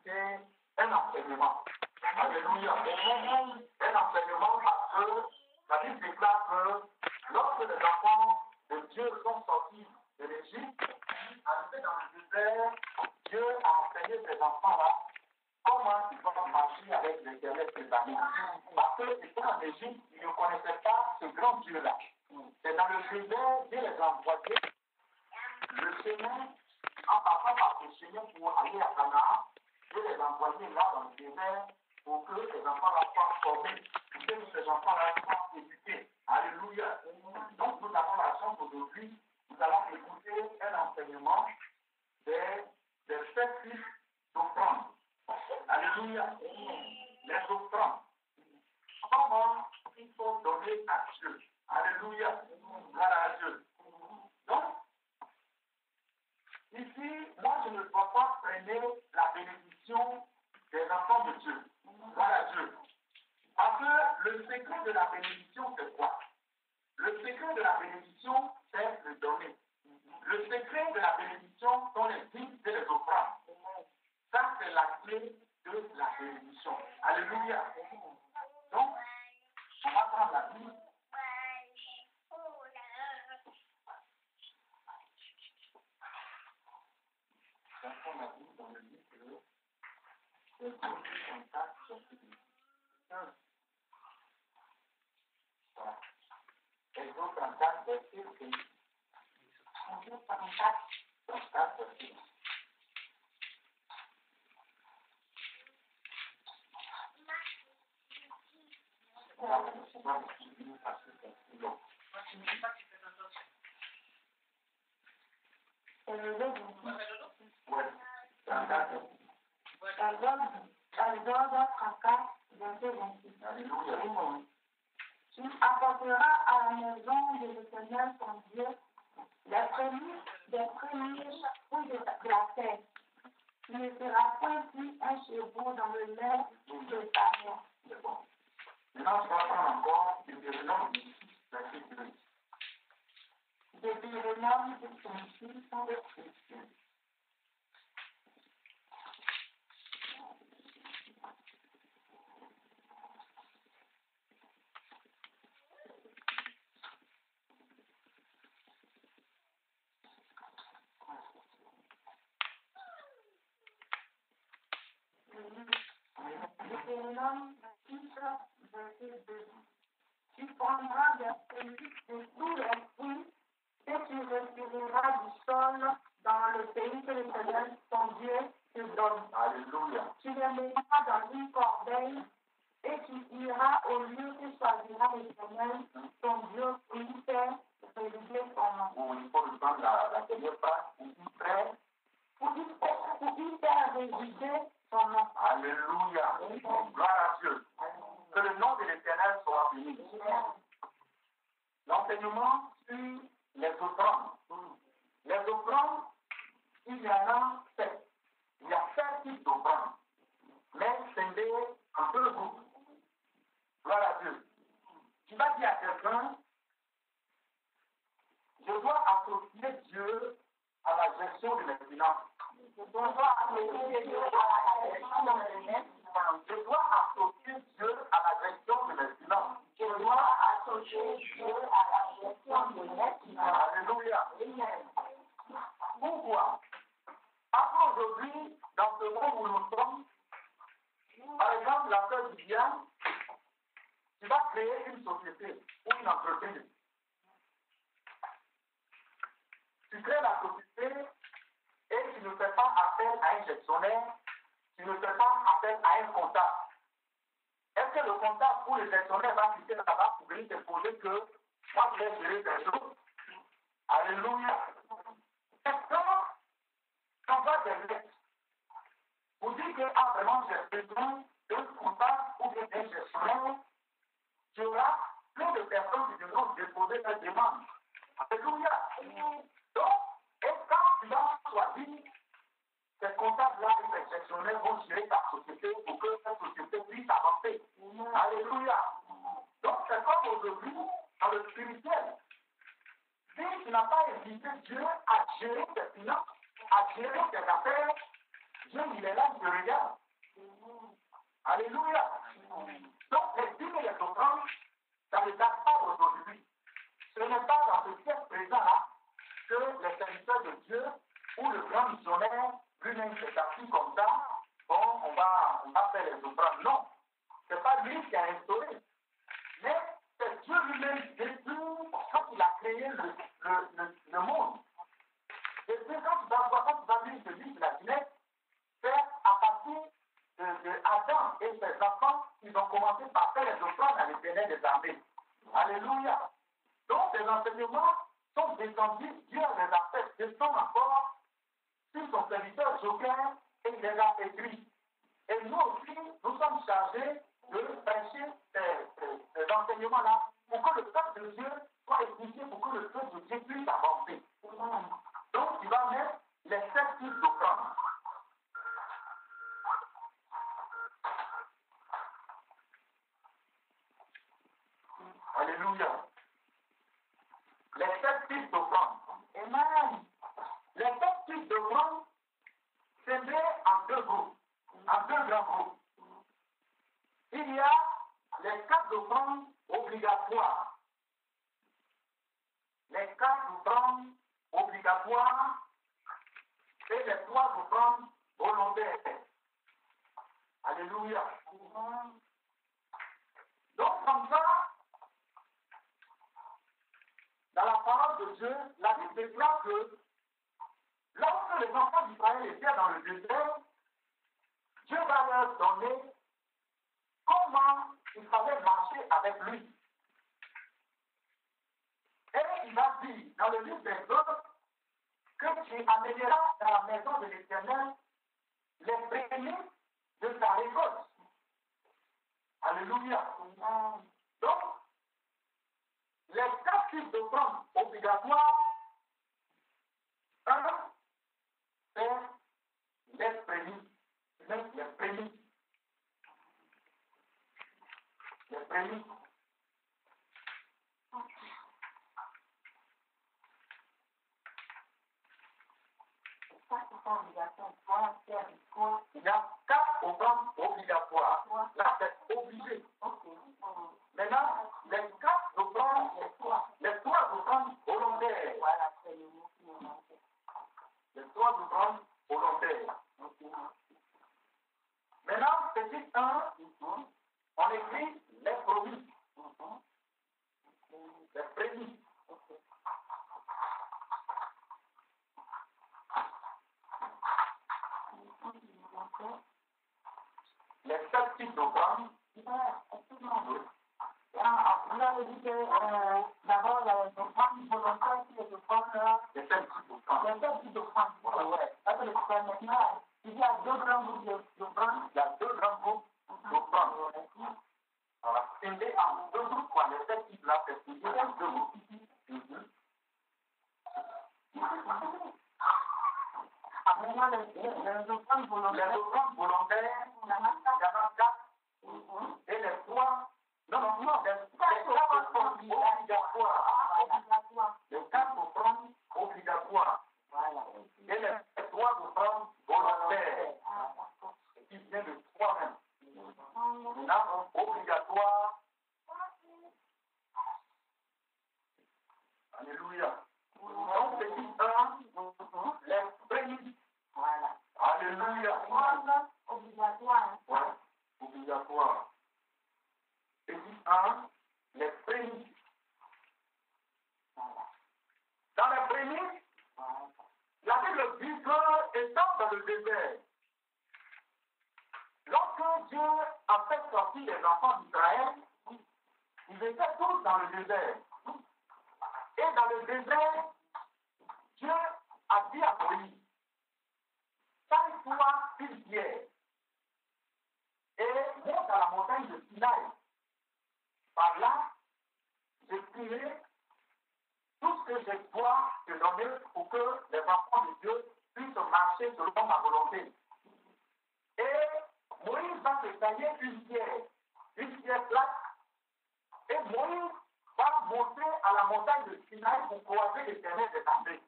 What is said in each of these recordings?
écouter un enseignement. Alléluia. Un enseignement parce que la Bible déclare que lorsque les enfants de Dieu sont sortis de l'Égypte, arrivés dans le désert, Dieu a enseigné ces enfants-là comment ils vont marcher avec l'Éternel ses amis. Parce qu'ils étaient en Égypte, ils ne connaissaient pas ce grand Dieu-là. C'est dans le désert, Dieu les a envoyés le chemin, en passant par ce chemin pour aller à Canaan, Dieu les a envoyés là dans le désert pour que les enfants-là soient formés, pour que ces enfants-là soient éduqués. Alléluia. Donc nous avons la chance aujourd'hui, nous allons écouter un enseignement des 7 types d'offrandes. Alléluia. Les offrandes. Comment il faut donner à Dieu. Alléluia. Gloire à Dieu. Donc, ici, moi je ne dois pas freiner la bénédiction des enfants de Dieu. Gloire à Dieu. Parce que le secret de la bénédiction, c'est quoi? Le secret de la bénédiction, c'est le donner. Le secret de la bénédiction sont les dîmes et les offrandes. Ça, c'est la clé de la bénédiction. Alléluia. Donc, on va prendre la Bible. On va prendre la Bible dans le livre de Exode 34, verset 15. Voilà. Exode 34, verset 15. Exode 34, verset 15. Tu apporteras à la maison de l'Éternel ton Dieu les prémices des premiers fruits de la terre. Tu ne feras point plus un chevaux dans le lait de ta mère. C'est bon. Maintenant, tu vas prendre encore Deutéronome 26, verset 2. Deutéronome 26, verset 2. Deutéronome 6, verset 2. Tu prendras des prémices de tous les fruits et tu retireras du sol dans le pays que l'Éternel, ton Dieu, te donne. Alléluia. Tu les mettras dans une corbeille et tu iras au lieu que choisira l'Éternel, ton Dieu, pour y faire résider son nom. Ou il faut prendre la dernière phrase, Pour y faire résider son nom. Alléluia. Gloire à Dieu. Que le nom de l'Éternel soit béni. L'enseignement sur les offrandes. Les offrandes, il y en a 7. Il y a 7 types d'offrandes. Mais scindées en 2 groupes. Gloire à Dieu. Tu vas dire à quelqu'un, je dois associer Dieu à la gestion de mes finances. Je dois associer Dieu à la gestion de mes finances. Je dois associer Dieu à la gestion de mes finances. Je dois associer Dieu à la gestion de mes finances. Alléluia. Pourquoi? Parce qu'aujourd'hui, dans ce monde où nous sommes, par exemple, la sœur Viviane, tu vas créer une société ou une entreprise. Tu crées la société et tu ne fais pas appel à un gestionnaire, tu ne fais pas appel à un comptable. Est-ce que le comptable ou le gestionnaire va quitter là-bas pour venir te poser que moi je vais gérer des choses? Alléluia. Quelqu'un t'envoie des lettres pour dire que ah, vraiment j'ai besoin d'un comptable ou d'un gestionnaire. Tu auras plein de personnes qui devront déposer des demandes. Alléluia. Donc, et quand tu vas choisir, ces comptables-là et ces gestionnaires vont gérer ta société pour que cette société puisse avancer. Alléluia. Donc, c'est comme aujourd'hui, dans le spirituel. Si tu n'as pas invité Dieu à gérer tes finances, à gérer tes affaires, Dieu, il est là, il te regarde. Alléluia. Donc, les dîmes et les offrandes, ça ne date pas d'aujourd'hui. Ce n'est pas dans ce siècle présent-là que les serviteurs de Dieu ou le grand missionnaire lui-même s'est assis comme ça. Bon, on va faire les offrandes. Non. Ce n'est pas lui qui a instauré. Mais c'est Dieu lui-même, depuis quand il a créé le monde. Et puis quand tu vas voir, quand tu vas lire ce livre de la Genèse, c'est à partir de Adam et ses enfants qu'ils ont commencé par faire les offrandes à l'Éternel des armées. Alléluia. Donc ces enseignements sont descendus, Dieu les a fait descendre encore sur son serviteur Joquin et il les a écrits. Et nous aussi, nous sommes chargés de prêcher ces enseignements-là pour que le peuple de Dieu soit édifié, pour que le peuple de Dieu puisse avancer. Donc, tu vas mettre les 7 types d'offrandes. Alléluia. Les 7 types d'offrandes. Amen. Les 7 types d'offrandes, c'est fait en 2 groupes, en 2 grands groupes. Il y a les 4 offrandes obligatoires. Les 4 offrandes obligatoires et les 3 offrandes volontaires. Alléluia. Donc, comme ça, dans la parole de Dieu, la Bible déclare que lorsque les enfants d'Israël étaient dans le désert, Dieu va leur donner comment il fallait marcher avec lui. Et il va dire dans le livre des Autres que tu amèneras dans la maison de l'Éternel les prémices de ta récolte. Alléluia. Donc, les 4 types d'offrandes obligatoires, 1, c'est les prémices. Les prémices. Les prémices. Il y a 4 offrandes obligatoires. Là, c'est obligé. Maintenant, les 4 offrandes, les 3 offrandes volontaires. Les 3 offrandes volontaires. Maintenant, petit 1, on écrit les promis. Les prémices. Les 7 types d'offrandes. Vous avez dit que d'abord, il y a les offrandes volontaires et les offrandes. Les 7 types d'offrandes. Les 7 types d'offrandes. Oui. Maintenant, il y a 2 grands groupes d'offrandes. Il y a 2 grands groupes d'offrandes. Voilà. C'est en 2 groupes, quoi. Les 7 types-là, c'est divisé en 2 groupes. Maintenant, les offrandes volontaires. Les offrandes volontaires, il y en a 4. Et les 3. Non, les 4 offrandes obligatoires. Les 4 offrandes obligatoires. Et les 3 offrandes volontaires. Qui vient de 3 mêmes. Maintenant, obligatoire. Alléluia. Donc, petit 1, les prémices. Voilà. Alléluia. Obligatoire. Ouais, obligatoire. Petit 1, les prémices. Dans les prémices, la Bible dit que, étant dans le désert, lorsque Dieu a fait sortir les enfants d'Israël, ils étaient tous dans le désert. Et dans le désert, Dieu a dit à Moïse, taille-toi une pierre et monte à la montagne de Sinaï. Par là, j'écrirai tout ce que je dois te donner pour que les enfants de Dieu puissent marcher selon ma volonté. Et Moïse va se tailler une pierre plate, et Moïse va monter à la montagne de Sinaï pour croiser l'Éternel des armées.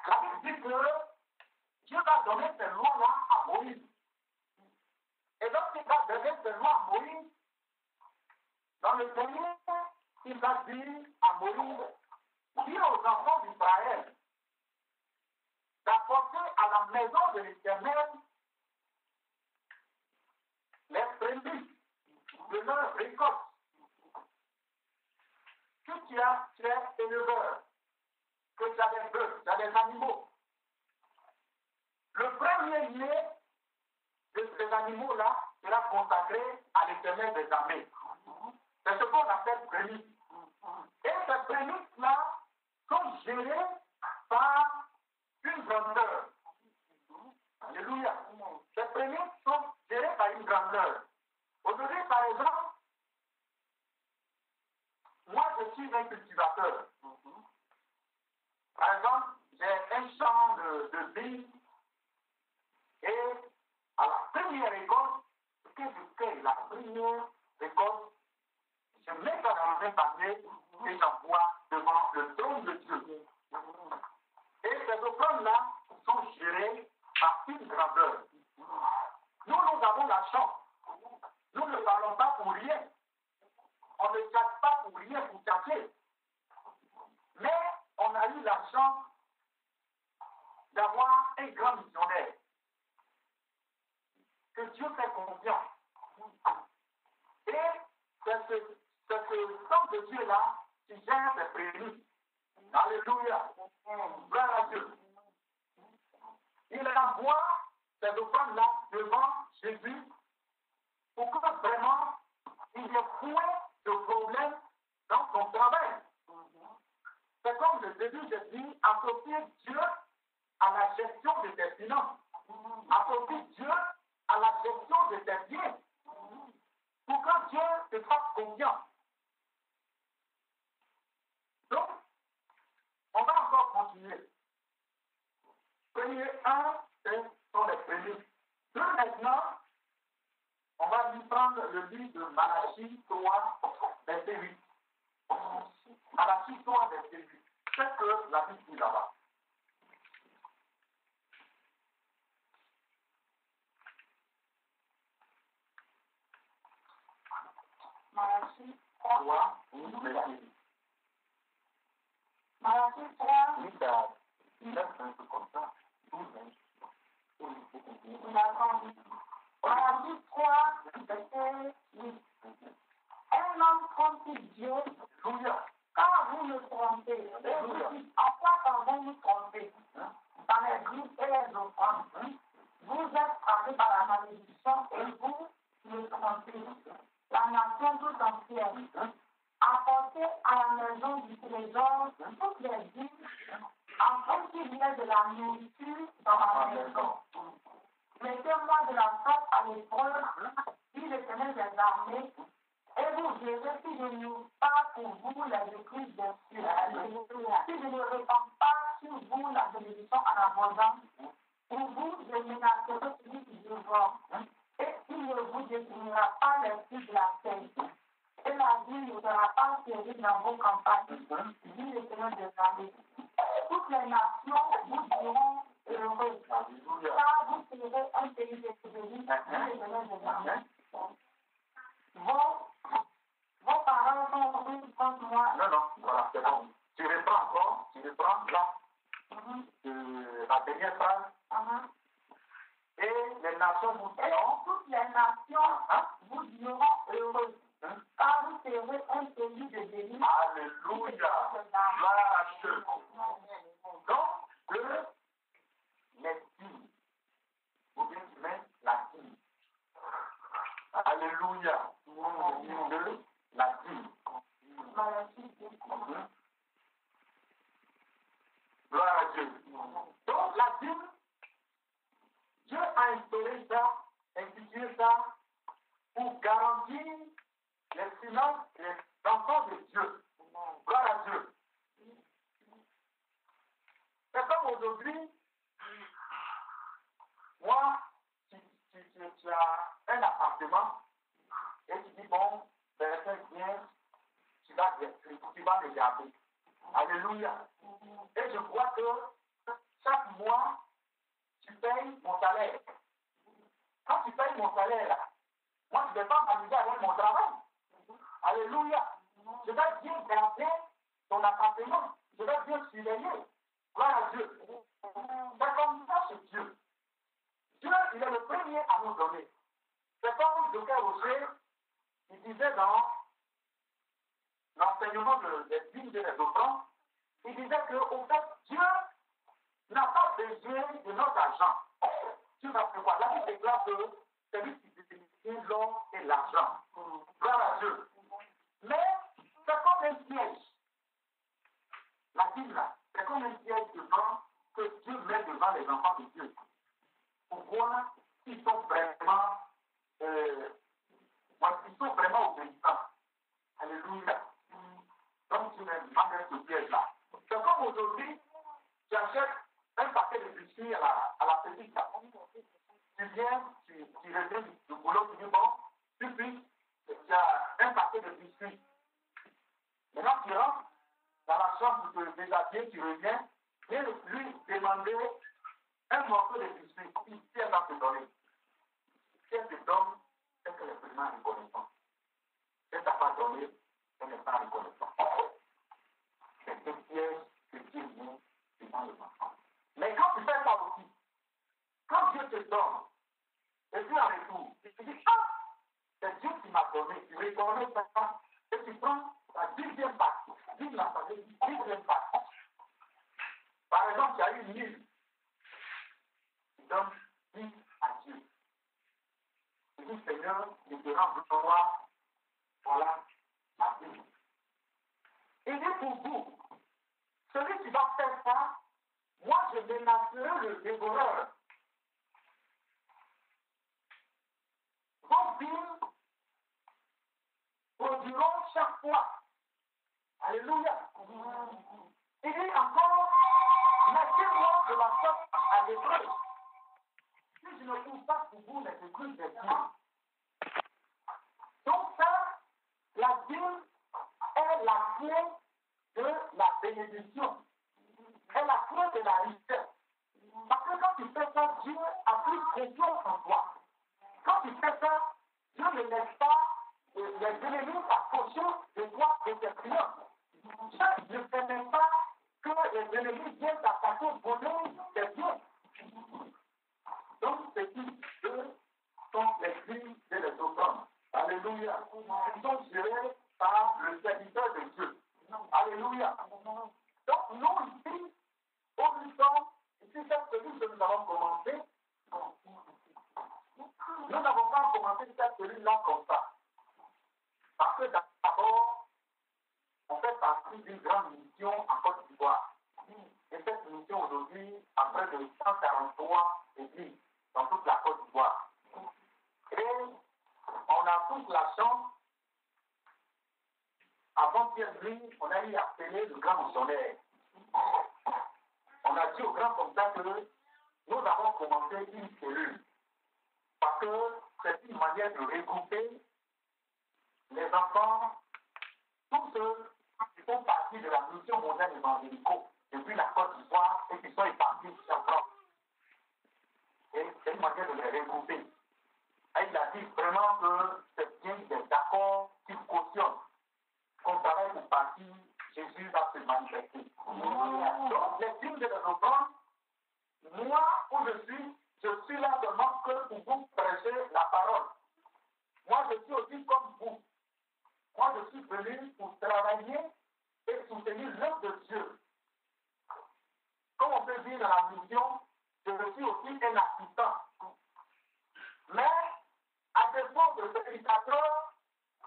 La Bible dit que Dieu va donner ces lois-là ces lois à Moïse, dans le dernier, il va dire à Moïse, dis aux enfants d'Israël d'apporter à la maison de l'Éternel les prémices de leur récolte. Si tu es éleveur, que tu as des bœufs, tu as des animaux, le premier né de ces animaux-là sera consacré à l'Éternel des armées. C'est ce qu'on appelle prémices. Et ces prémices-là sont gérées par une grandeur. Alléluia. Ces prémices sont gérées par une grandeur. Aujourd'hui, par exemple, moi je suis un cultivateur. Par exemple, j'ai un champ de vignes et à la première récolte, que je fais la première récolte, je mets ça dans un panier et j'envoie devant le trône de Dieu. Et ces offrandes-là sont gérées par une grandeur. Nous avons la chance. Nous ne parlons pas pour rien. On ne chasse pas pour rien, pour chasser. Mais on a eu la chance d'avoir un grand missionnaire. Que Dieu fait confiance. Et c'est ce sang de Dieu-là qui gère les prémices. Alléluia. Gloire à Dieu. Il envoie ces offrandes-là devant Jésus pour que vraiment il y ait point de problème dans son travail. C'est comme le début, je dis, associer Dieu à la gestion de tes finances. Associer Dieu à la gestion de tes biens. Pour que Dieu te fasse confiance. Donc, on va encore continuer. Premier 1, ce sont les prémices. Maintenant, on va lui prendre le livre de Malachie 3, verset 8. Malachie 3, verset 8. C'est que la Bible dit là-bas. Malachie 3, 8, verset 8. Malachie 3, 8 à 9, un peu comme ça. 12, Malachie 3, verset 8. Un homme trompe Dieu, Alléluia. quand vous me trompez, et vous dites, en quoi quand vous nous trompez, dans les groupes et les offrandes, vous êtes frappés par la malédiction et vous me trompez. La nation tout entière, apportez à la maison du trésor toutes les vies, afin qu'il y ait de la nourriture dans ma maison. Mettez-moi de la sorte à l'épreuve, dit l'Éternel des armées, et vous verrez si je n'ouvre pas pour vous les écluses des cieux. Si je ne répands pas sur vous la bénédiction en abondance, pour vous, je menacerai celui qui dévore, et il ne vous détruira pas les fruits de la terre. Et la vie ne sera pas servie dans vos campagnes, dit l'Éternel des armées. Toutes les nations vous diront heureux, car vous serez un pays de bénis, dit l'Éternel des armées. Vos paroles sont rudes contre moi. Non, voilà, c'est bon. Tu reprends là, la dernière phrase. Et les nations vous diront, toutes les nations vous diront heureux, car vous serez un pays de bénis. Alléluia. Gloire à Dieu. Donc, les dîmes, ou bien tu mets la dîme. Alléluia. La dîme. Gloire à Dieu. Donc, la dîme, Dieu a instauré ça, institué ça, pour garantir les finances des enfants de Dieu. Gloire à Dieu. C'est comme aujourd'hui, moi, tu as un appartement et tu dis, bon, ben, c'est bien, tu vas le garder. Alléluia. Et je crois que chaque mois, tu payes mon salaire. Quand tu payes mon salaire, là, moi, ne vais pas m'amuser avec mon travail. Alléluia. Je vais bien garder ton appartement. Je vais bien surveiller. Gloire à Dieu. C'est comme ça chez Dieu. Dieu, il est le premier à nous donner. C'est comme Dr. Roger, il disait dans l'enseignement des dîmes et des offrandes, il disait qu'au fait, Dieu n'a pas besoin de notre argent. Tu vas prévoir. La Bible déclare que c'est lui qui détermine l'or et l'argent. Gloire à Dieu. Mais c'est comme un piège. La Bible, c'est comme un piège devant que Dieu met devant les enfants de Dieu. Pour voir s'ils sont vraiment, obéissants. Alléluia. Donc, tu ne pas mettre ce piège-là. C'est comme aujourd'hui, tu achètes un paquet de biscuits à la petite. Tu viens, tu reviens du boulot, tu dis bon, tu as un paquet de biscuits. Maintenant, tu rentres dans la chambre pour te déshabiller, tu reviens, et lui demander un morceau de biscuit. Si elle va te donner. Si elle te donne, c'est qu'elle est vraiment reconnaissante. Si elle ne t'a pas donné, elle n'est pas reconnaissante. C'est un piège que Dieu met devant les enfants. Mais quand tu fais ça aussi, quand Dieu te donne, et puis en retour, tu te dis, ah, c'est Dieu qui m'a donné, tu reconnais ça, et tu prends la dixième partie, dixième partie. Par exemple, tu as eu 1000, tu donnes 10 à Dieu. Tu dis, Seigneur, je te rends gloire, voilà la vie. Il dit pour vous, celui qui va faire ça, moi je menacerai le dévoreur. Vos vies produiront chaque fois. Alléluia. Il dit encore, mettez-moi de la sorte à l'épreuve. Si je ne trouve pas pour vous les écrits des dieux. Donc ça, la Bible est la clé de la bénédiction. Est la clé de la richesse. Parce que quand tu fais ça, Dieu a plus confiance en toi. Quand tu fais ça, Dieu ne laisse pas les ennemis s'approcher de toi et tes clients. Dieu ne permet pas que les ennemis viennent t'attaquer au bonheur des biens. Donc, c'est qui eux sont les crimes et les offrandes. Alléluia. Ils sont gérés par le serviteur de Dieu. Alléluia. Donc, nous ici, au Luxembourg, ici, c'est celui que nous avons commencé. Nous n'avons pas commencé cette cellule-là comme ça. Parce que d'abord, on fait partie d'une grande mission en Côte d'Ivoire. Et cette mission aujourd'hui a près de 143 églises dans toute la Côte d'Ivoire. Et on a tous la chance, avant Pierre Nuit, on a eu appelé le grand missionnaire. On a dit au grand comme ça que nous avons commencé une cellule. Parce que c'est une manière de regrouper les enfants, tous ceux qui font partie de la mission mondiale évangélico depuis la Côte d'Ivoire et qui sont éparpillés en France. Et c'est une manière de les regrouper. Et il a dit vraiment que c'est bien des accords qui cautionnent qu'on travaille pour partir, Jésus va se manifester. Donc, les signes de l'Europe, moi où je suis là seulement que pour vous prêcher la parole. Moi, je suis aussi comme vous. Moi, je suis venu pour travailler et soutenir l'œuvre de Dieu. Comme on peut dire dans la mission, je suis aussi un assistant. Mais, à défaut de prédicateur,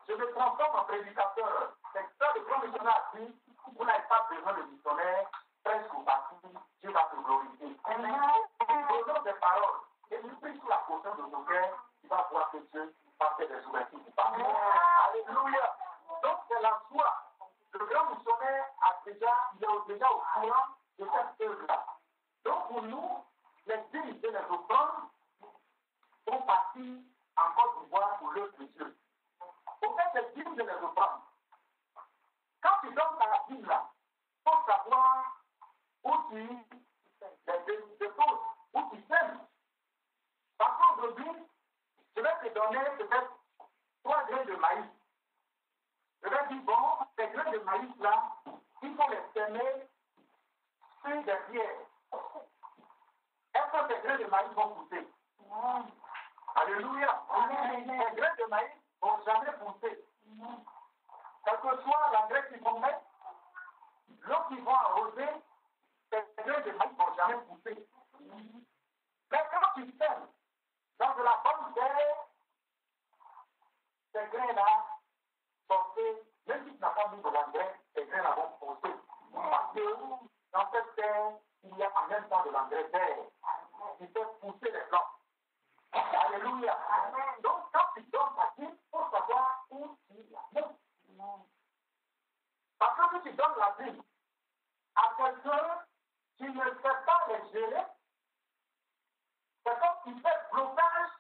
je me transforme en prédicateur. C'est ça le grand missionnaire a dit, vous n'avez pas besoin de missionnaire, presque au parti, Dieu va te glorifier. Donnons des paroles. Et tu pries sous la portion de ton cœur, tu vas voir que Dieu va faire des ouvertures du parti. Alléluia. Donc c'est la joie. Le grand missionnaire il est déjà au courant de cette œuvre-là. Donc pour nous, les dîmes et les offrandes sont partis en Côte d'Ivoire pour l'œuvre de Dieu. Au fait, les dîmes et les offrandes, quand tu donnes ta dîme là, il faut savoir où tu déposes, où tu sèmes. Parce qu'aujourd'hui, je vais te donner peut-être maïs vont pousser. Alléluia. Les graines de maïs ne vont jamais pousser. Quel que soit l'engrais qu'ils vont mettre, l'eau qu'ils vont arroser, les graines de maïs ne vont jamais pousser. Mais quand tu sèmes dans de la bonne terre, ces grains-là sont faits, même si tu n'as pas mis de l'engrais, ces grains-là vont pousser. Parce que dans cette terre, il y a en même temps de l'engrais vert qui fait pousser les plantes. Alléluia. Donc, quand tu donnes ta dîme, il faut savoir où tu la mets. Parce que si tu donnes la dîme à quelqu'un qui ne sait pas les gérer, c'est comme qui fait blocage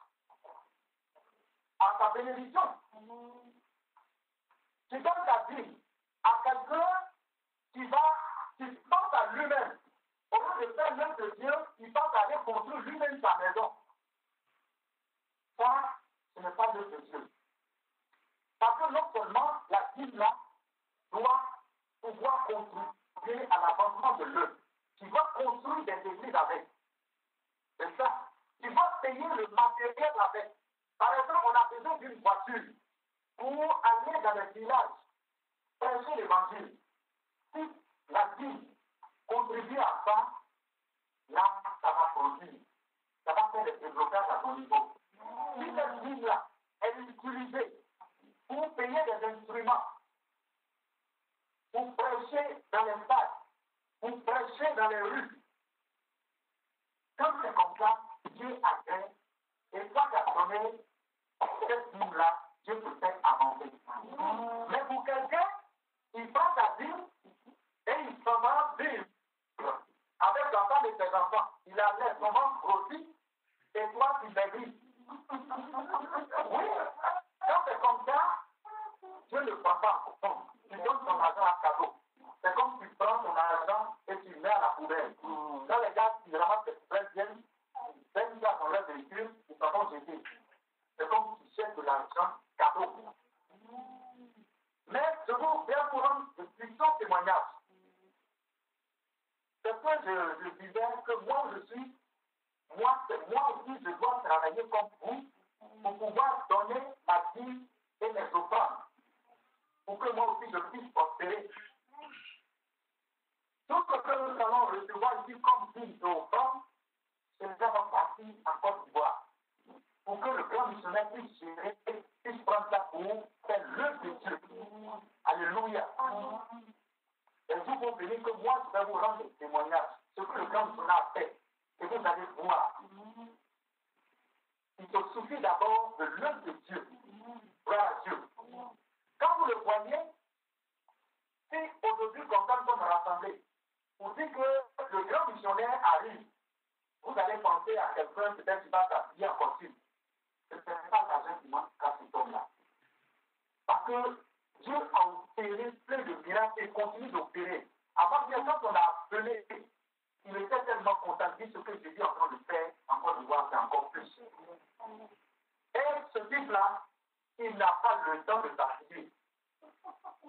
à ta bénédiction. Tu donnes ta dîme à quelqu'un qui pense à lui-même. Au lieu de faire l'œuvre de Dieu, il pense à aller construire lui-même sa maison. Ça, ce n'est pas l'œuvre de Dieu. Parce que non seulement la dîme-là doit pouvoir contribuer à l'avancement de l'œuvre, tu dois construire des églises avec. C'est ça. Tu dois payer le matériel avec. Par exemple, on a besoin d'une voiture pour aller dans les villages, prêcher l'évangile. Si la dîme contribue à ça, là, ça va produire. Ça va faire des déblocages à ton niveau. Si cette dîme-là, elle est utilisée pour payer des instruments, pour prêcher dans les stades, pour prêcher dans les rues, quand c'est comme ça, Dieu agrée, et toi qui as donné cette dîme-là, Dieu te fait avancer. Mais pour quelqu'un, il prend sa dîme et il s'en va vivre avec la femme et ses enfants. Il a l'air son ventre grossi et toi tu maigris. Oui, quand c'est comme ça, Dieu ne prend pas en compte. Tu donnes ton argent à cadeau. C'est comme tu prends ton argent et tu le mets à la poubelle. Là, les gars qui ramassent les poubelles viennent, ils ça dans leur véhicule, ils s'en vont jeter. C'est comme si tu cherches de l'argent cadeau. Mais je vous viens vous rendre de puissants témoignages. C'est que je disais que moi aussi, je dois travailler comme vous pour pouvoir donner ma vie et mes offrandes. Pour que moi aussi je puisse prospérer. Tout ce que nous allons recevoir ici comme vie et offrande, c'est déjà partir en Côte d'Ivoire. Pour que le grand missionnaire puisse gérer, puisse prendre ça pour faire l'œuvre de Dieu. Alléluia. Et vous vont venir que moi, je vais vous rendre des témoignages. Ce que le grand missionnaire a fait. Et vous allez voir. Il te suffit d'abord de l'œuvre de Dieu. Gloire à Dieu. Quand vous le voyez, si aujourd'hui, comme ça, nous sommes rassemblés, vous dites que le grand missionnaire arrive, vous allez penser à quelqu'un peut-être qui va s'habiller en costume. Ce n'est pas l'argent qui manque à cet homme-là. Parce que Dieu a opéré plein de miracles et continue d'opérer. Avant que quand on a appelé, il était tellement content de ce que Jésus est en train de faire, en Côte d'Ivoire, c'est encore plus. Et ce type-là, il n'a pas le temps de s'afficher.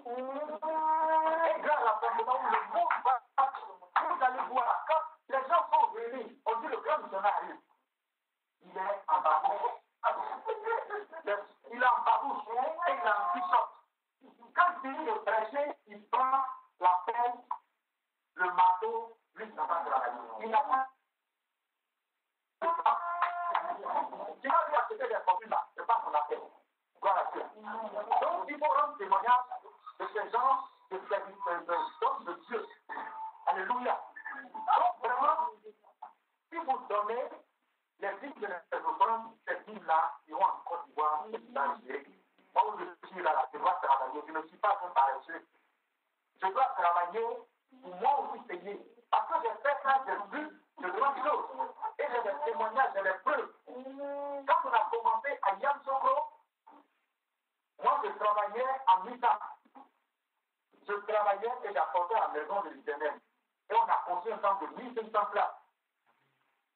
Et grâce à ce moment où le monde va, vous allez voir, quand les gens sont venus, on dit le grand missionnaire arrive. Il est en babouche. Il est en babouche et il a un t-shirt. Quand il finit de prêcher, il prend la pelle, le marteau, lui, ça va travailler. Il n'a pas. Tu vas lui acheter des produits là, c'est pas son affaire. Gloire à Dieu. Donc, il faut rendre témoignage de ces gens, de ces de Dieu. Alléluia. Donc, vraiment, si vous donnez les dîmes de l'Église, ces dîmes-là, ils vont en Côte d'Ivoire, dans le moi, où je suis là, je dois travailler. Je ne suis pas un paresseux. Je dois travailler pour moi aussi payer. Parce que j'ai fait ça, j'ai vu de grandes choses. Et j'ai des témoignages, j'ai des preuves. Quand on a commencé à Yamoussoukro, moi, je travaillais en mi-temps. Je travaillais et j'apportais à la maison de l'Éternel. Et on a construit un temple de 1500 places.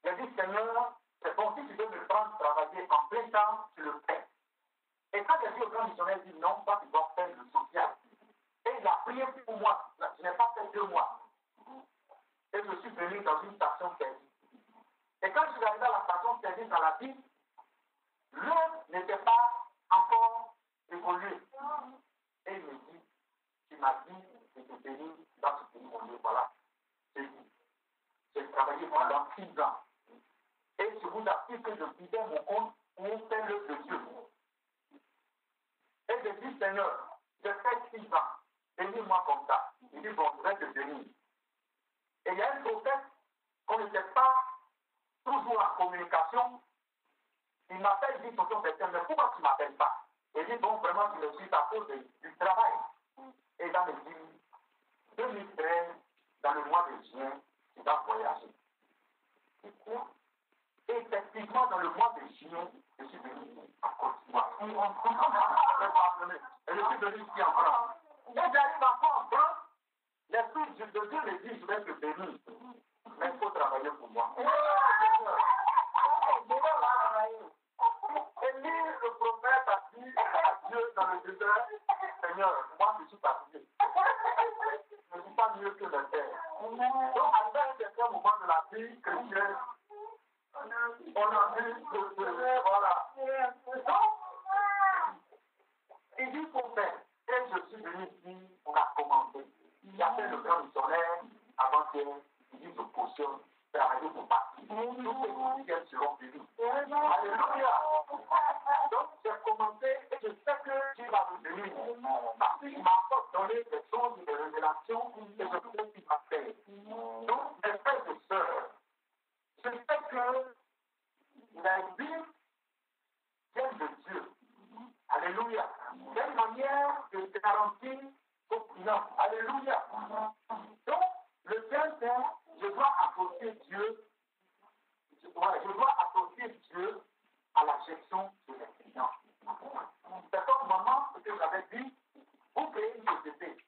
J'ai dit, Seigneur, c'est bon, si tu veux me prendre travailler en plein temps, tu le fais. Et quand j'ai dit au grand missionnaire, il dit, non, toi, tu dois faire le social. Et il a prié pour moi. Je n'ai pas fait 2 mois. Et je suis venu dans une station service. Et quand je suis arrivé à la dans la Bible, l'œuvre n'était pas encore évoluée. Et il me dit, tu m'as dit de te bénir dans ce pays, mon Dieu, voilà. J'ai travaillé pendant 6 ans. Et je vous assure que je vivais mon compte pour faire l'œuvre de Dieu. Et je dis, Seigneur, j'ai fait 6 ans, bénis-moi comme ça. Il dit, bon, je vais te bénir. Et il y a un prophète qu'on n'était pas toujours en communication. Il m'appelle, il dit, tonton Bertin, mais pourquoi tu ne m'appelles pas? Et il dit, bon, vraiment, tu me suis à cause du travail. Et il va me dire, 2013, dans le mois de juin, tu vas voyager. C'est quoi? Et effectivement, dans le mois de juin, je suis venu à Côte d'Ivoire. Et je suis venu ici en France. Et j'arrive encore en France, l'esprit de Dieu me dit, je vais te bénir. Mais il faut travailler pour moi. Et lui, le prophète a dit à Dieu dans le désert, Seigneur, moi je suis fatigué. Je ne suis pas mieux que le Père. Donc, à un certain moment de la vie chrétienne, on a vu voilà. Donc, il dit faut faire. Et je suis venu ici, on a commencé. Il a fait le grand missionnaire avant-hier. Il dit je cautionne, travailler pour partir. Tous les chrétiens seront bénis. Alléluia. Donc, j'ai commencé et je sais que Dieu va me bénir. Parce qu'il m'a encore donné des choses, des révélations que je sais qu'il va faire. Donc, mes frères et sœurs, je sais que la Bible vient de Dieu. Alléluia. C'est une manière de garantir vos finances. Alléluia. Donc, le Saint-Père, je dois associer Dieu. Je dois associer Dieu à la gestion de mes finances. C'est comme maman, ce que j'avais dit, vous créez une société.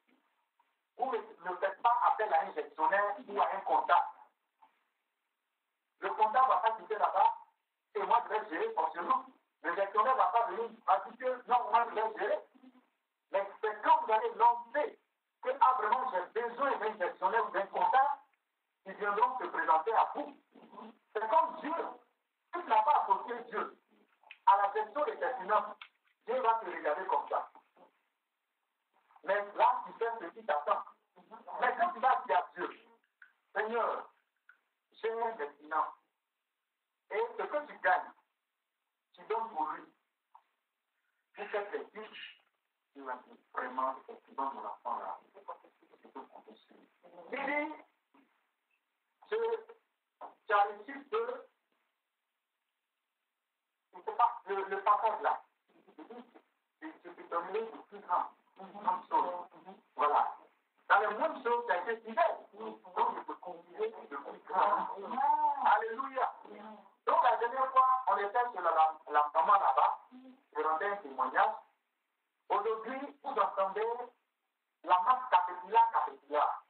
Vous ne faites pas appel à un gestionnaire ou à un comptable. Le comptable va pas quitter là-bas et moi je vais gérer forcément. Le gestionnaire ne va pas venir dire que non, moi je vais gérer. Mais c'est quand vous allez lancer que vraiment j'ai besoin d'un gestionnaire ou d'un comptable, ils viendront se présenter à vous. C'est comme Dieu. Si tu n'as pas associé Dieu à la gestion de tes finances, Dieu va te regarder comme ça. Mais là, tu fais ce qui t'attend. Mais quand tu vas dire à Dieu, Seigneur, j'ai des finances. Et ce que tu gagnes, tu donnes pour lui. Pour faire tes fiches, tu vas dire vraiment, effectivement, mon enfant là, je peux compter sur lui. Il dit, tu as reçu que, le passage là, je te donnerai de plus grandes choses. Voilà. Dans les mêmes choses, tu as été fidèle. Donc, je peux confier de plus grand. Alléluia. Donc, la dernière fois, on était sur la maman là-bas. Je rendais un témoignage. Aujourd'hui, vous entendez la marque Caterpillar.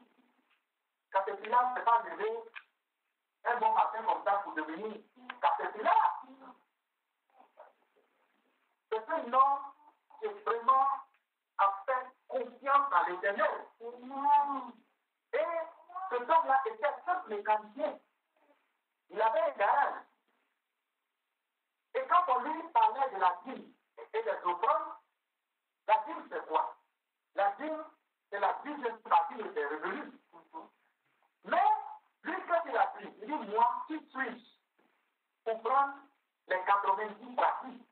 Caterpillar, c'est pas levé un bon matin comme ça pour devenir Caterpillar. C'est un homme qui vraiment a fait confiance à l'Éternel. Et cet homme-là était un simple mécanicien. Il avait un garage. Et quand on lui parlait de la dîme et des offrandes, la dîme c'est quoi? La dîme, c'est la 10e partie de tes revenus. Mais, lui, quand il a pris, il dit, moi, qui suis-je pour prendre les 90 parties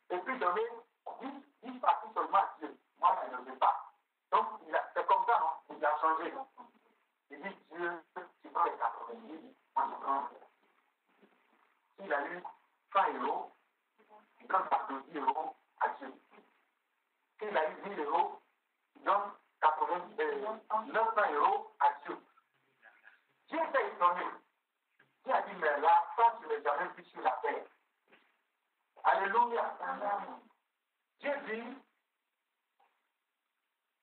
et puis donner 10 parties seulement à Dieu? Moi, je ne veux pas. Donc, c'est comme ça, non? Il a changé. Il dit, Dieu, tu prends les 90, moi je prends. S'il a eu 100 euros, il donne 90 euros à Dieu. S'il a eu 10 euros, il donne 900 euros à Dieu. Dieu s'est étonné. Dieu a dit, mais là, ça, tu ne l'as jamais vu sur la terre. Alléluia. Dieu dit,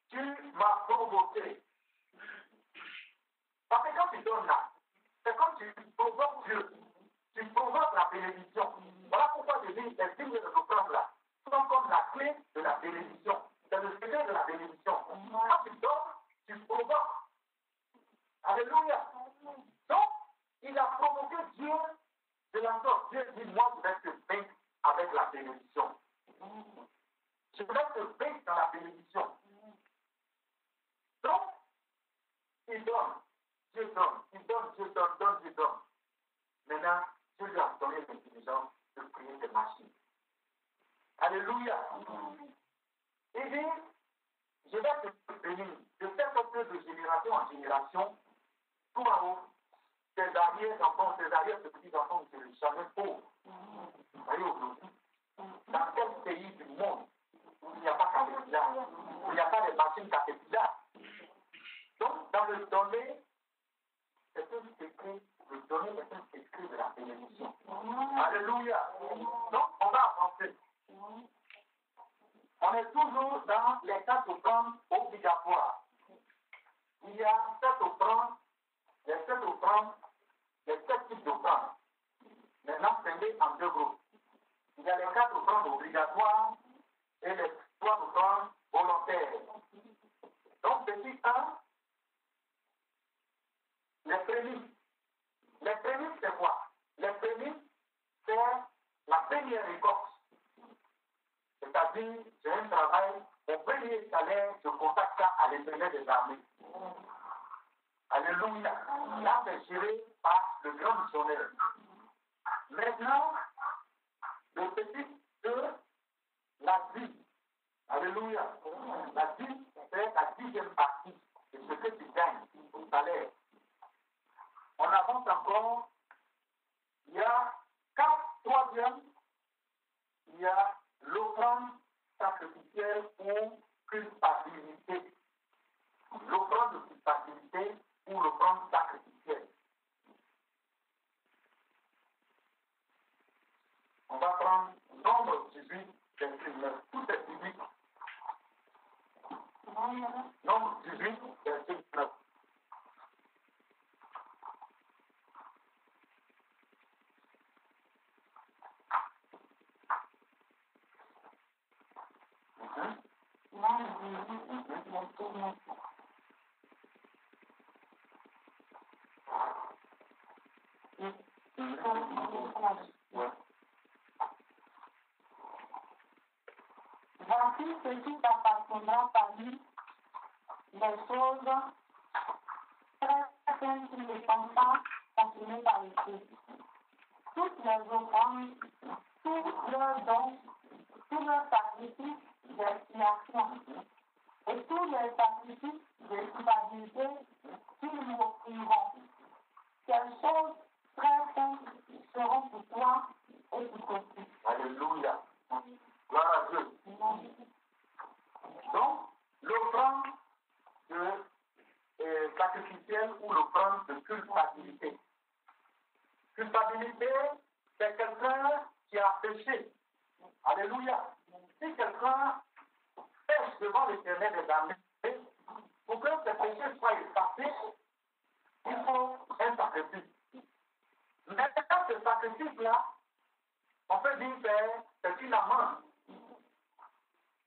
tu m'as provoqué. Parce que quand tu donnes là, c'est comme tu provoques Dieu. Tu provoques la bénédiction. Voilà pourquoi je dis, les signes de l'offrande là sont comme la clé de la bénédiction. C'est le secret de la bénédiction. Quand tu donnes, tu provoques. Alléluia. Donc, il a provoqué Dieu de la sorte. sont ses arrières, ces petits-enfants ne seraient jamais pauvres. Vous voyez aujourd'hui, dans quel pays du monde où il n'y a pas Caterpillar, où il n'y a pas de machines Caterpillar. Donc, dans le donner, c'est un secret, le donner est un secret de la bénédiction. Alléluia. Donc, on va avancer. On est toujours dans les 4 offrandes obligatoires. Il y a 7 offrandes, les 7 offrandes, les 7 types d'offrandes. Maintenant, scindés en 2 groupes. Il y a les 4 offrandes obligatoires et les 3 offrandes volontaires. Donc, petit 1, les prémices. Les prémices, c'est quoi? Les prémices, c'est la première récolte. C'est-à-dire, j'ai un travail, mon premier salaire, je contacte ça à l'Éternel des armées. Alléluia. Là, c'est géré par le grand missionnaire. Maintenant, le petit 2, la vie. Alléluia. La vie, c'est la 10e partie de ce que tu gagnes, ton salaire. On avance encore. Il y a 4 troisièmes. Il y a l'offrande sacrificielle ou culpabilité. L'offrande de culpabilité ou l'offrande sacrificielle. On va prendre Nombre 18, verset 9. Tout est biblique. Nombre 18, verset 9. Voici ce qui t'appartiendra parmi les choses très saines qui ne sont pas consumées par le feu. Toutes les offrandes, tous leurs dons, tous leurs sacrifices d'expiation et tous les sacrifices de culpabilité qu'ils nous offriront. Ces choses très saines seront pour toi et pour tes fils. Alléluia. Gloire à Dieu. Donc, l'offrande sacrificielle ou l'offrande de culpabilité. Culpabilité, c'est quelqu'un qui a péché. Alléluia. Si quelqu'un pêche devant l'Éternel des armées, pour que ce péché soit effacé, il faut un sacrifice. Maintenant, ce sacrifice-là, on peut dire que c'est une amende.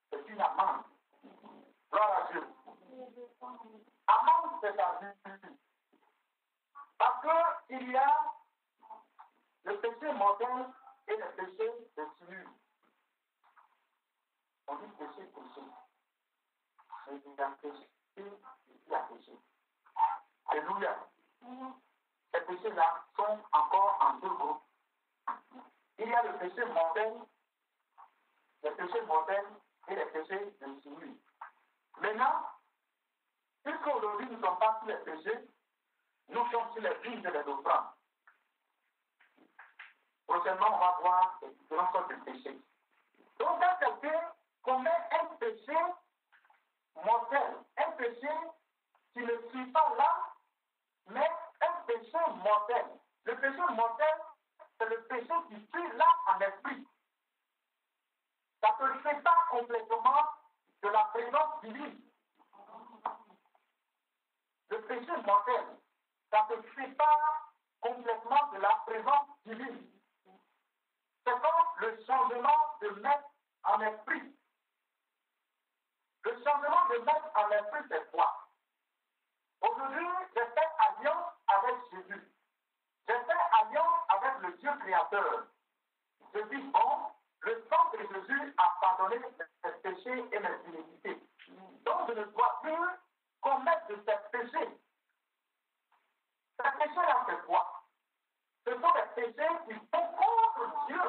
C'est une amende. Gloire à Dieu. Amende, c'est-à-dire, parce qu'il y a le péché mortel et le péché de souillure. On dit péché. Mais il y a péché, il y a péché. Alléluia. Ces péchés-là sont encore en 2 groupes. Il y a le péché mortel et les péchés de souillure. Maintenant, puisqu'aujourd'hui nous ne sommes pas sur les péchés, nous sommes sur les prises et les offrandes. Prochainement, on va voir les différentes sortes de péchés. Donc, quand quelqu'un commet un péché mortel, un péché qui ne suit pas l'âme, mais un péché mortel. Le péché mortel, c'est le péché qui suit l'âme en esprit. Ça ne se fait pas complètement de la présence divine. Le péché mortel, ça ne se fait pas complètement de la présence divine. C'est comme le changement de maître en esprit. Le changement de maître en esprit, c'est quoi? Aujourd'hui, j'ai fait alliance avec Jésus. J'ai fait alliance avec le Dieu créateur. Je dis, bon, le sang de Jésus a pardonné mes péchés et mes iniquités. Donc, je ne dois plus commettre de ces péchés. Ces péchés-là, c'est quoi? Ce sont des péchés qui sont contre Dieu.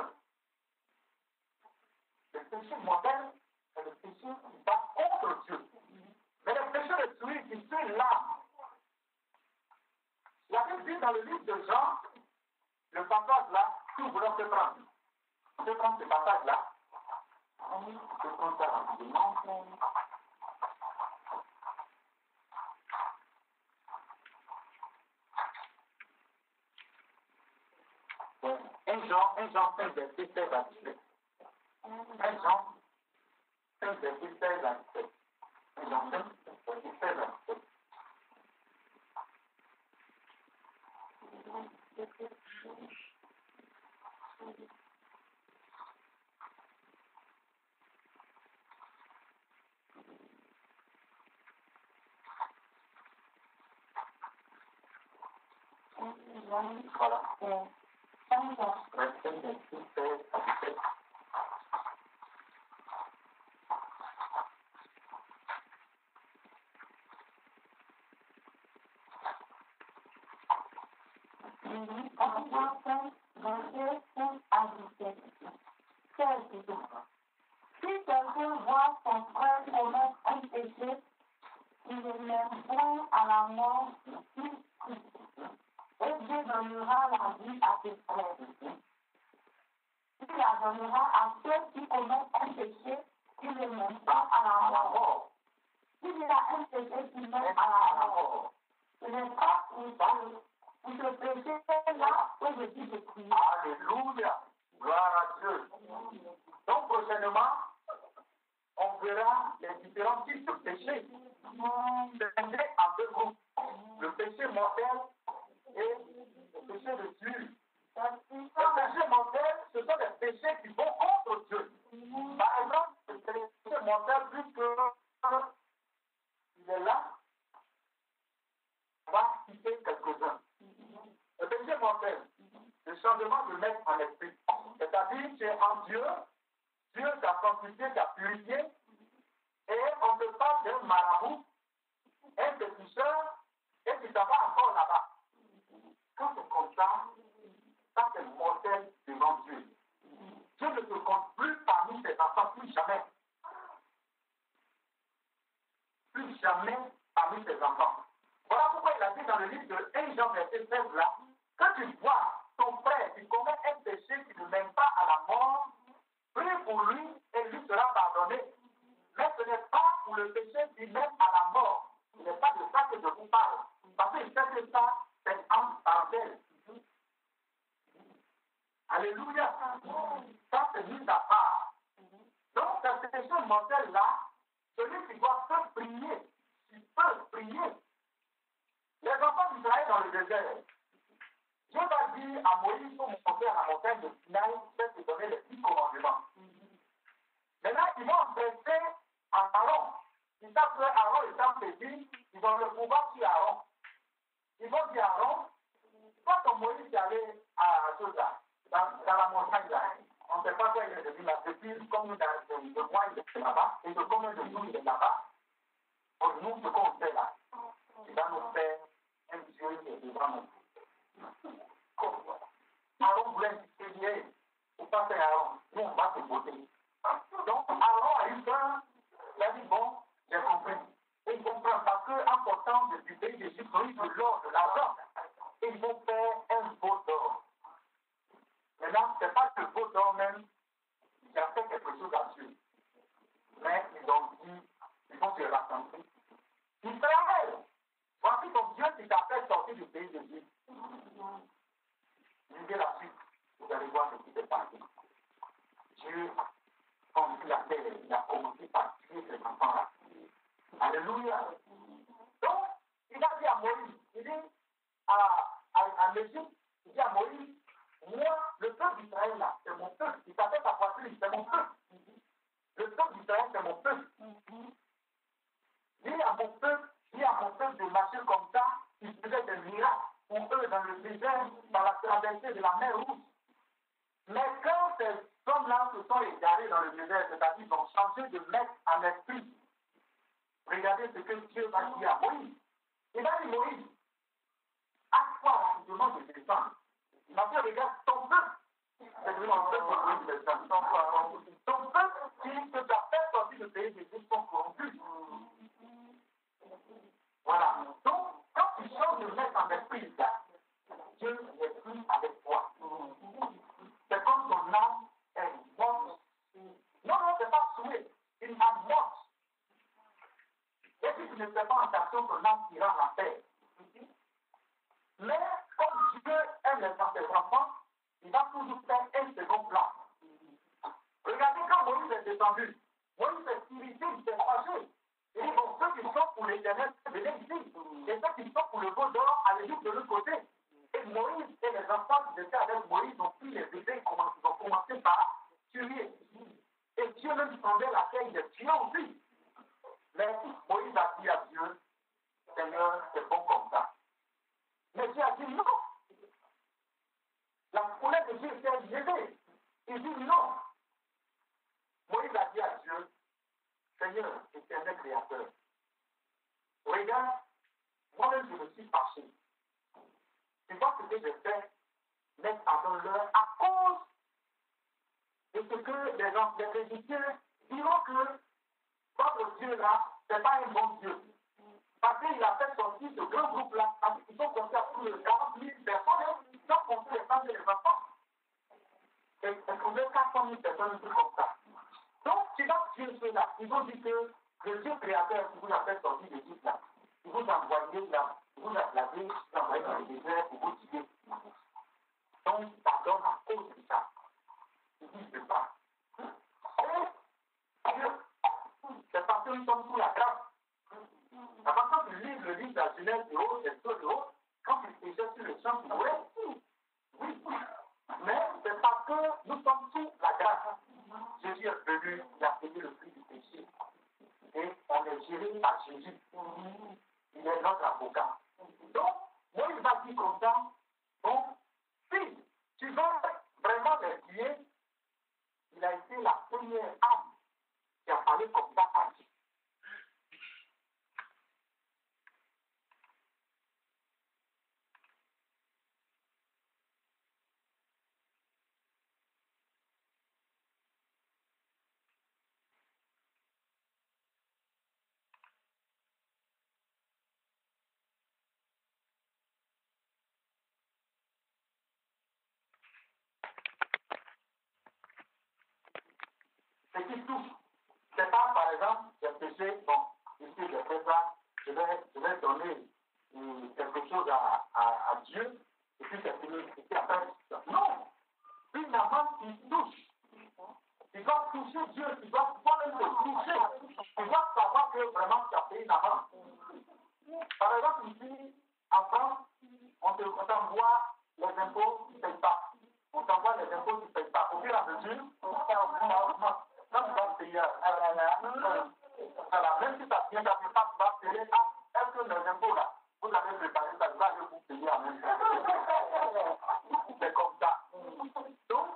Le péché mortel, c'est le péché qui va contre Dieu. Mais le péché de celui qui suit l'âme. La Bible dit dans le livre de Jean, passage-là, si vous voulez, on peut prendre. On peut prendre ce passage-là. On peut prendre ça rapidement. Un Jean 5, verset 16 à 17. Un Jean 5, verset 16 à 17. Un Jean 5, verset 16 à 17. Voilà. Verset 16 à 17. Si quelqu'un voit son frère commettre un péché, il ne l'aime point à la mort, et Dieu donnera la vie à ses frères. Il la donnera à ceux qui commettent un péché, qui ne l'aiment pas à la mort. S'il y a un péché qui mène à la mort, ce n'est pas pour ce péché-là que je dis de prier. Alléluia. Gloire à Dieu. Donc prochainement, on verra les différents types de péchés. C'est en deux groupes. Le péché mortel et le péché de Dieu. Les péchés mortels, ce sont des péchés qui vont contre Dieu. Par exemple, le péché mortel, puisque il est là, on va citer quelques-uns. Le péché mortel, le changement de maître en esprit. C'est-à-dire que en Dieu, Dieu t'a sanctifié, t'a purifié, et on te parle d'un marabout, un péticheur, et tu t'en vas encore là-bas. Quand c'est comme ça c'est mortel devant Dieu. Dieu ne te compte plus parmi ses enfants, plus jamais. Plus jamais parmi ses enfants. Voilà pourquoi il a dit dans le livre de 1 Jean verset 16 là, quand tu vois ton frère qui commet un péché qui ne mène pas à la mort, prie pour lui et lui sera pardonné. Mais ce n'est pas pour le péché qui mène à la mort. Ce n'est pas de ça que je vous parle. Parce que je sais que ça, c'est en bordel. Alléluia. Ça, c'est mis à part. Donc, cette péché mortel-là, celui qui doit prier, il peut prier. Les enfants d'Israël dans le désert, Dieu va dire à Moïse, il faut monter à la montagne de Sinaï, c'est te donner les 10 commandements. Maintenant, ils vont emprunter à Aaron. Ils savent que Aaron étant pédé, ils ont le pouvoir sur Aaron. Ils vont dire à Aaron, quand Moïse est allé à Sosa, dans la montagne là, on ne sait pas quoi il est devenu là, depuis combien de mois il est là-bas, et de combien de jours il est là-bas. Pour nous, ce qu'on fait là, il va nous faire un Dieu qui est devant nous. Aaron voulait dire, il faut pas faire Aaron, nous on va se voter. Donc Aaron a eu peur, il a dit bon, j'ai compris. Et il comprend parce qu'en portant du pays d'Égypte, ils ont eu de l'or, de l'argent. Et ils vont faire un veau d'or. Maintenant, ce n'est pas le veau d'or même qui a fait quelque chose à Dieu. Mais ils ont dit, ils vont se rassembler. Israël, voici ton Dieu qui t'a fait sortir du pays d'Égypte. Lisez la suite, vous allez voir ce qui s'est passé. Dieu, comme il a fait, il a commencé par tuer ses enfants-là. Alléluia. Donc, il a dit à Moïse, il dit à l'Égypte, il dit à Moïse, moi, le peuple d'Israël là, c'est mon peuple. Il s'appelle sa poitrine, c'est mon peuple. Le peuple d'Israël, c'est mon peuple. Dis à mon peuple de marcher comme ça, il faisait des miracles pour eux dans le désert, dans la traversée de la mer Rouge. Mais quand ces hommes-là se sont égarés dans le désert, c'est-à-dire qu'ils ont changé de maître en esprit, regardez ce que Dieu va dire à Moïse. Il va dire Moïse, à toi rapidement de descendre. Parce que regarde, ton peuple, c'est devenu un peuple de descendre. Ton peuple qui te a fait sortir du pays d'Égypte sont corrompus. Voilà. Donc, quand tu changes de maître en esprit, là, Dieu n'est plus avec toi. il va toujours faire un second plan. Regardez quand Moïse est descendu. Moïse est spiritué, il s'est fâché. Il dit, bon, ceux qui sont pour l'éternel, venez ici. Et ceux qui sont pour le veau d'or, allez juste de l'autre côté. Et Moïse et les enfants qui étaient avec Moïse ont pris les bébés, ils ont commencé par tuer. Et Dieu même semblait la terre, il les tuait aussi. Mais Moïse a dit à Dieu, Seigneur, c'est bon comme ça. Mais Dieu a dit non. La colère de Dieu était élevée. Il dit non. Moïse a dit à Dieu, Seigneur, éternel créateur, regarde, moi-même je me suis fâché. Tu vois ce que j'ai fait, mettre pardon leur à cause de ce que les gens, les Égyptiens diront que votre Dieu là, c'est pas un bon Dieu. Parce qu'il a fait sortir ce grand groupe-là, parce qu'ils sont comptés à plus de 40 000 personnes, ils ont compté les femmes et les enfants. Et ils trouvaient 400 000 personnes, un truc comme ça. Donc, tu vas tuer ceux-là. Ils ont dit que le Dieu créateur qui vous a fait sortir d'Égypte là, il vous a envoyé là, il vous a placé, il vous a envoyé dans le désert pour vous tuer. Donc, pardon à cause de ça. Il dit, je ne peux pas. Et Dieu, c'est parce que nous sommes sous la grâce. Avant quand tu lis le livre de la Genèse de haut, et de haut, quand tu péchais sur le champ, tu mourrais. Oui. Mais c'est parce que nous sommes sous la grâce. Jésus est venu, il a payé le prix du péché. Et on est géré par Jésus. Il est notre avocat. Donc, moi, il va dire comme ça, donc, si tu veux vraiment les tuer, il a été la première âme qui a parlé comme ça à Dieu. Ce qui touche, c'est pas par exemple, j'ai péché, bon, ici j'ai fait ça, je vais donner quelque chose à Dieu, et puis c'est fini, et puis après, non, une amende qui touche. Tu dois toucher Dieu, tu dois toi-même te toucher, tu dois savoir que vraiment tu as payé une amende. Par exemple, ici, en France, on t'envoie les impôts, tu ne payes pas. On t'envoie les impôts, tu ne payes pas. Au fur et à mesure, ça augmente. Quand tu vas payer, même si ça vient, ça ne fait pas, tu vas payer. Ah, est-ce que les impôts là, vous avez préparé ça, vous allez vous payer en même temps. C'est comme ça. Donc,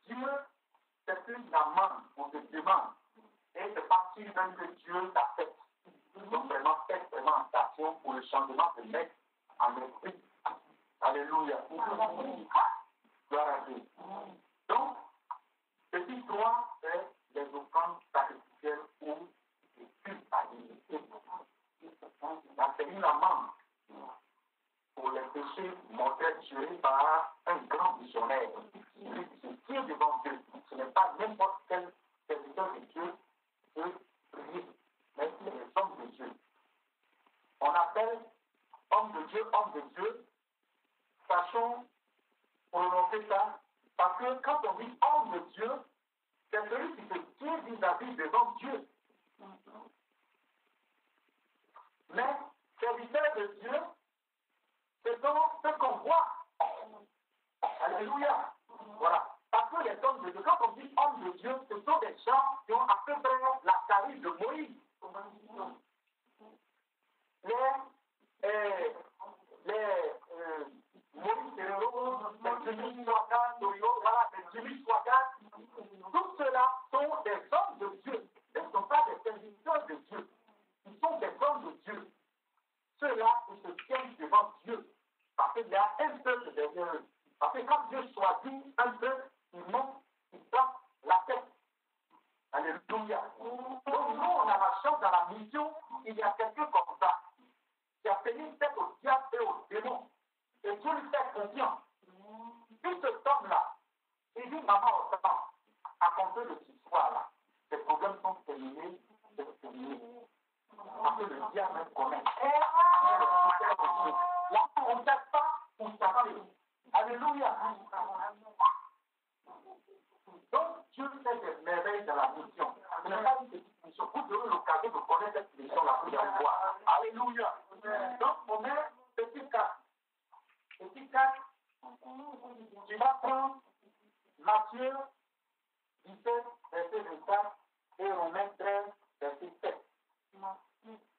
Dieu, c'est une amende, on te demande. Et c'est parti même que Dieu t'accepte. Donc vraiment, faites vraiment attention pour le changement de mettre en esprit. Alléluia. Gloire à Dieu. Donc, petit 3, c'est les offrandes sacrificielles ou les cultes à l'unité. C'est une amende pour les péchés mortels tués par un grand missionnaire. Celui qui se tient devant Dieu. Ce n'est pas n'importe quel serviteur de Dieu qui peut prier, mais c'est les hommes de Dieu. On appelle homme de Dieu, sachons prononcer ça, parce que quand on dit homme de Dieu, c'est celui qui se tient vis-à-vis devant Dieu. Mais serviteur de Dieu, ce sont ceux qu'on voit. Alléluia. Voilà. Parce que les hommes de Dieu, quand on dit homme de Dieu, ce sont des gens qui ont à peu près la charisme de Moïse. Moïse Terreau, les Jimmy Swagat, voilà, les Jimmy Swagat, tous ceux-là sont des hommes de Dieu. Ils ne sont pas des serviteurs de Dieu. Ils sont des hommes de Dieu. Ceux-là, ils se tiennent devant Dieu. Parce qu'il y a un peuple derrière eux. Parce que quand Dieu choisit un peuple, il monte, il passe la tête. Alléluia. Donc nous, on a la chance dans la mission, il y a quelqu'un comme ça, qui a payé une tête au diable et au démon. Et Dieu lui fait confiance. Puis ce homme-là, il dit, maman, au temps, à compter de ce soir-là, les problèmes sont terminés, c'est terminé. Parce que le diable me connaît. Là, on ne sait pas où ça fait. Alléluia. Donc, Dieu fait des merveilles dans la mission. Ce n'est pas une petite mission. Vous aurez l'occasion de connaître cette mission la première fois. Alléluia. Donc, on met petit 4. Petit 4, tu vas prendre Matthieu 17, verset 24 et Romains 13, verset 7.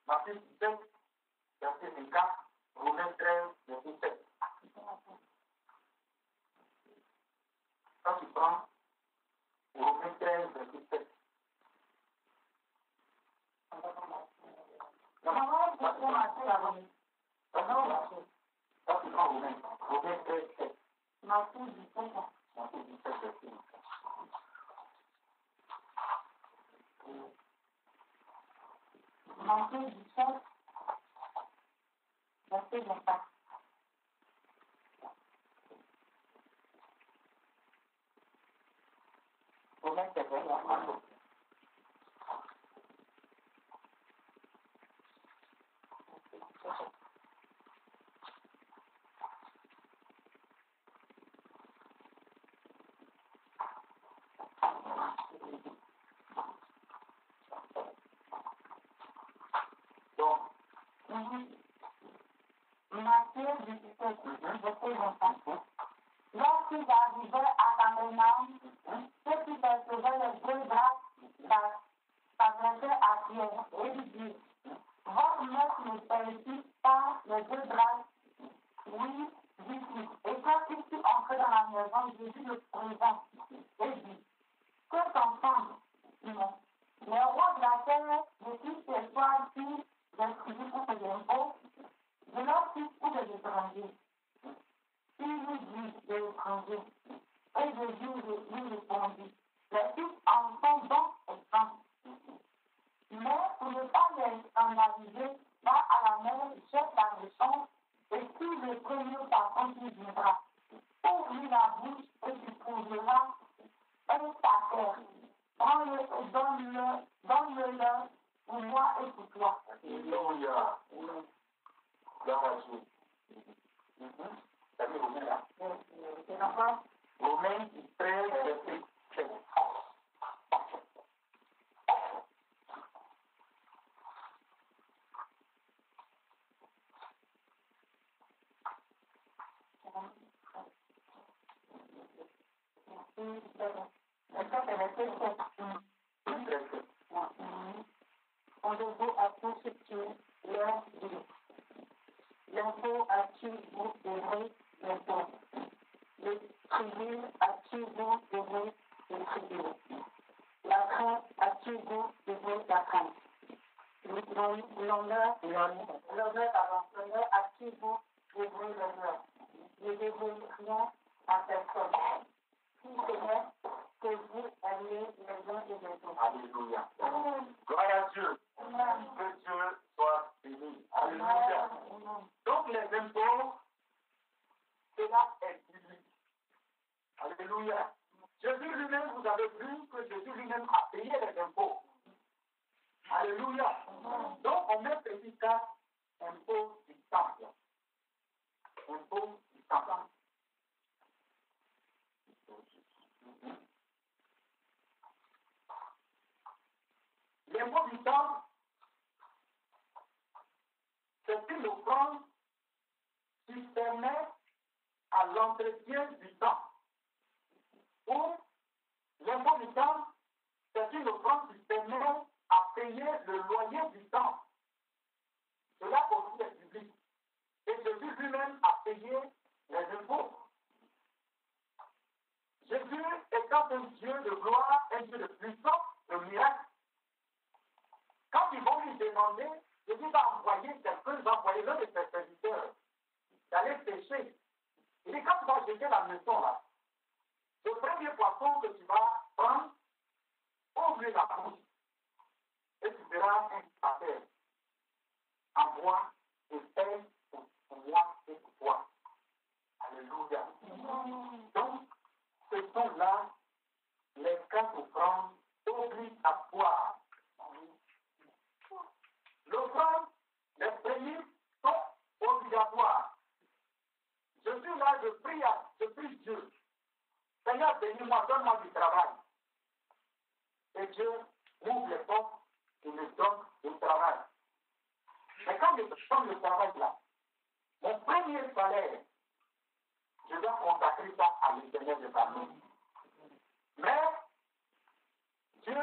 Matthieu 17, verset 24, Romains 13, verset 7. Quand tu prends Romains 13, verset 7. Quand tu prends Romains 13, 7. Matthieu 17, verset 7. Matthieu 17, verset 24. Romains 13, verset 24. Donc, Matthieu 17, verset 24. Lorsqu'ils arrivaient à Capernaum, ceux qui percevaient les deux bras s'adressaient à Pierre et lui dirent, votre maître ne perçut pas les deux bras. Oui, dit-il. Et quand ils furent entrés dans la maison, Jésus le présente et dit, que t'entends, Simon? Les rois de la terre de qui s'étoilent-ils des tribus ou des impôts, de leurs fils ou des étrangers? Il lui dit des étrangers. Et Jésus lui répondit, les fils en sont donc exempts. Mais pour ne pas les scandaliser, va à la mer, jette la réponse, et si le premier par contre lui dira, ouvre la bouche et tu trouveras un terre. Prends-le et donne-le pour moi et pour toi. Alléluia. Gloire à Dieu. Ça dit Romains là. C'est encore Romains 13, verset 7. On devait à tout ce qui leur dit. L'impôt à qui vous devrez l'impôt. Le tribut à qui vous devrez le tribut. La crainte à qui vous devrez la crainte. L'honneur à qui vous devrez l'honneur. Ne devez rien à personne. Si ce n'est que vous aimiez les uns et les autres. Alléluia. Gloire à Dieu. Que Dieu soit béni. Alléluia. Donc les impôts, cela est biblique. Alléluia. Jésus lui-même, vous avez vu que Jésus lui-même a payé les impôts. Alléluia. Donc on met petit 4, impôt du temple. Impôt du temple. L'impôt du temple, c'est une offrande qui permet à l'entretien du temple. Ou l'impôt du temple, c'est une offrande qui permet à payer le loyer du temple. Cela aussi est public. Et Jésus lui-même a payé les impôts. Jésus étant un Dieu de gloire, un Dieu de puissance, de miracle. Quand ils vont lui demander, Jésus va envoyer quelqu'un, il va envoyer l'un de ses serviteurs d'aller pêcher. Il dit, quand tu vas jeter la maison là, le premier poisson que tu vas prendre, ouvre la bouche et tu verras un affaire en bois et paix pour moi et pour toi. Alléluia. Donc, ce sont là les 4 offrandes obligatoires. L'offrande, les prémices sont obligatoires. Je suis là, je Seigneur, bénis-moi, donne-moi du travail. Et Dieu ouvre les portes et me donne du travail. Mais quand je donne le travail là, mon premier salaire, je dois consacrer ça à l'Éternel de famille. Mais Dieu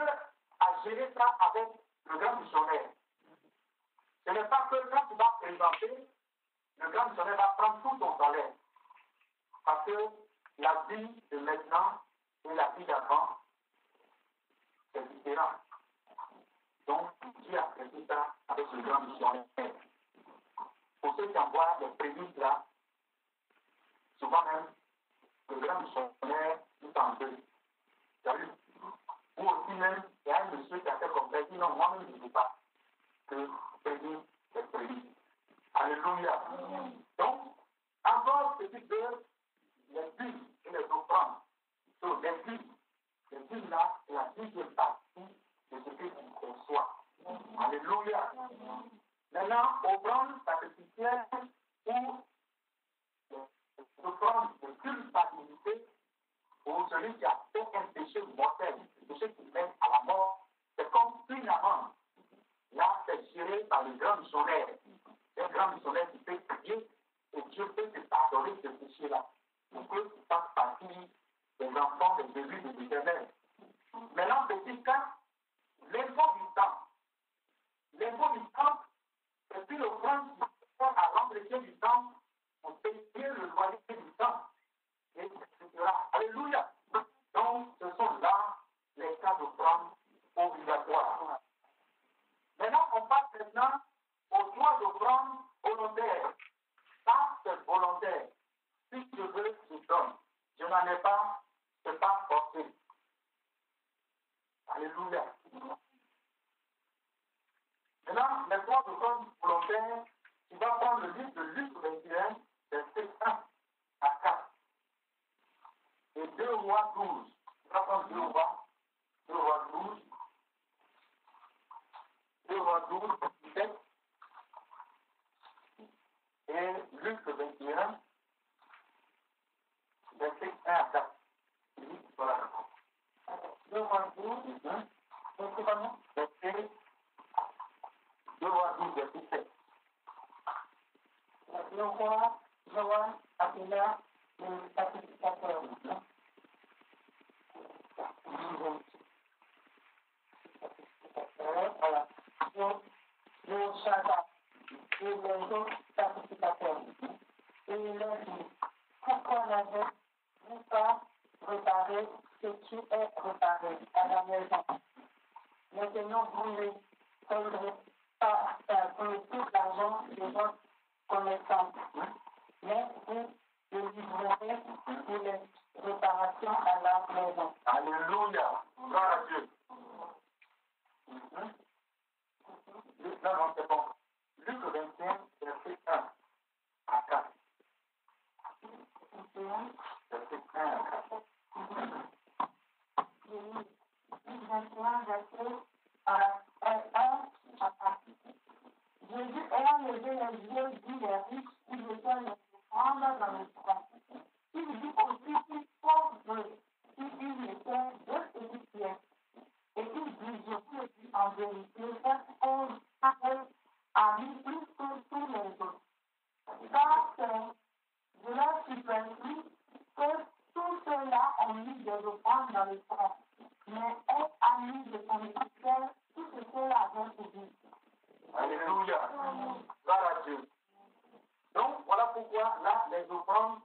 a géré ça avec le grand missionnaire. Ce n'est pas que quand tu vas présenter, le grand missionnaire va prendre tout ton salaire. Parce que la vie de maintenant et la vie d'avant, c'est différent. Donc, Dieu a fait ça avec le grand missionnaire. Pour ceux qui envoient les prémices là, souvent même, le grand missionnaire nous en veut. Tu as vu? Ou aussi même, il y a un monsieur qui a fait comme ça, il dit non, moi-même je ne veux pas que prémices, c'est prémices. Alléluia. Donc, encore ce type de les dîmes et les offrandes. Donc, les dîmes là, c'est la deuxième partie de ce que tu reçois. Alléluia. Maintenant, offrande sacrificielle ou offrande de culpabilité pour celui qui a fait un péché mortel, un péché qui mène à la mort, c'est comme une amende. Là, c'est géré par le grand missionnaire. Un grand missionnaire qui peut prier et Dieu peut te pardonner ce péché-là. Pour que tu fasses partie des enfants des débuts de l'Éternel. Maintenant, petit cas, l'impôt du temps. L'impôt du temps, c'est une offrande qui sert à l'entretien du temps pour payer le loyer du temps. Et etc. Alléluia. Donc, ce sont là les cas d'offrande obligatoires. Maintenant, on passe maintenant aux droits d'offrande volontaires. Ça, c'est volontaire. Si je veux, je donne. Je n'en ai pas, je ne peux pas forcer. Alléluia. Maintenant, les droits d'offrande volontaires, tu vas prendre le livre de Luc 21, verset 1 à 4. Et 2 Rois 12. Tu vas prendre 2 Rois 12. 2 Rois 12, 17. Et Luc 21, verset 1 à 4. Voilà. 2 Rois 12, verset 2 Rois 12, verset 7. Le roi Joël appela le sacrificateur. Voilà. Le Shaddai et les autres sacrificateurs. Et il leur dit, pourquoi n'avez-vous pas réparé ce qui est réparé à la maison? Maintenant, vous ne prendrez pas pour tout l'argent de votre connaissance, mais vous le livrerez pour les réparations à la maison. Alléluia. Gloire à Dieu. Non, c'est bon. Luc 21, verset 1 à 4. Verset 1 à 4. Luc 21, verset 1 à 4. Jésus ayant levé les yeux, dit les riches, ils étaient les offrandes dans le tronc. Il dit aussi qu'ils pauvres, ils étaient 2 petites pièces. Et il dit, je vous dis en vérité, cette cause a mis plus que tous les autres. Car c'est de leur superflu que tous ceux-là ont mis des offrandes dans le tronc. Mais elle a mis de son ministère tout ce ceux-là avaient subi. Alléluia. Gloire à Dieu. Donc, voilà pourquoi là, les offrandes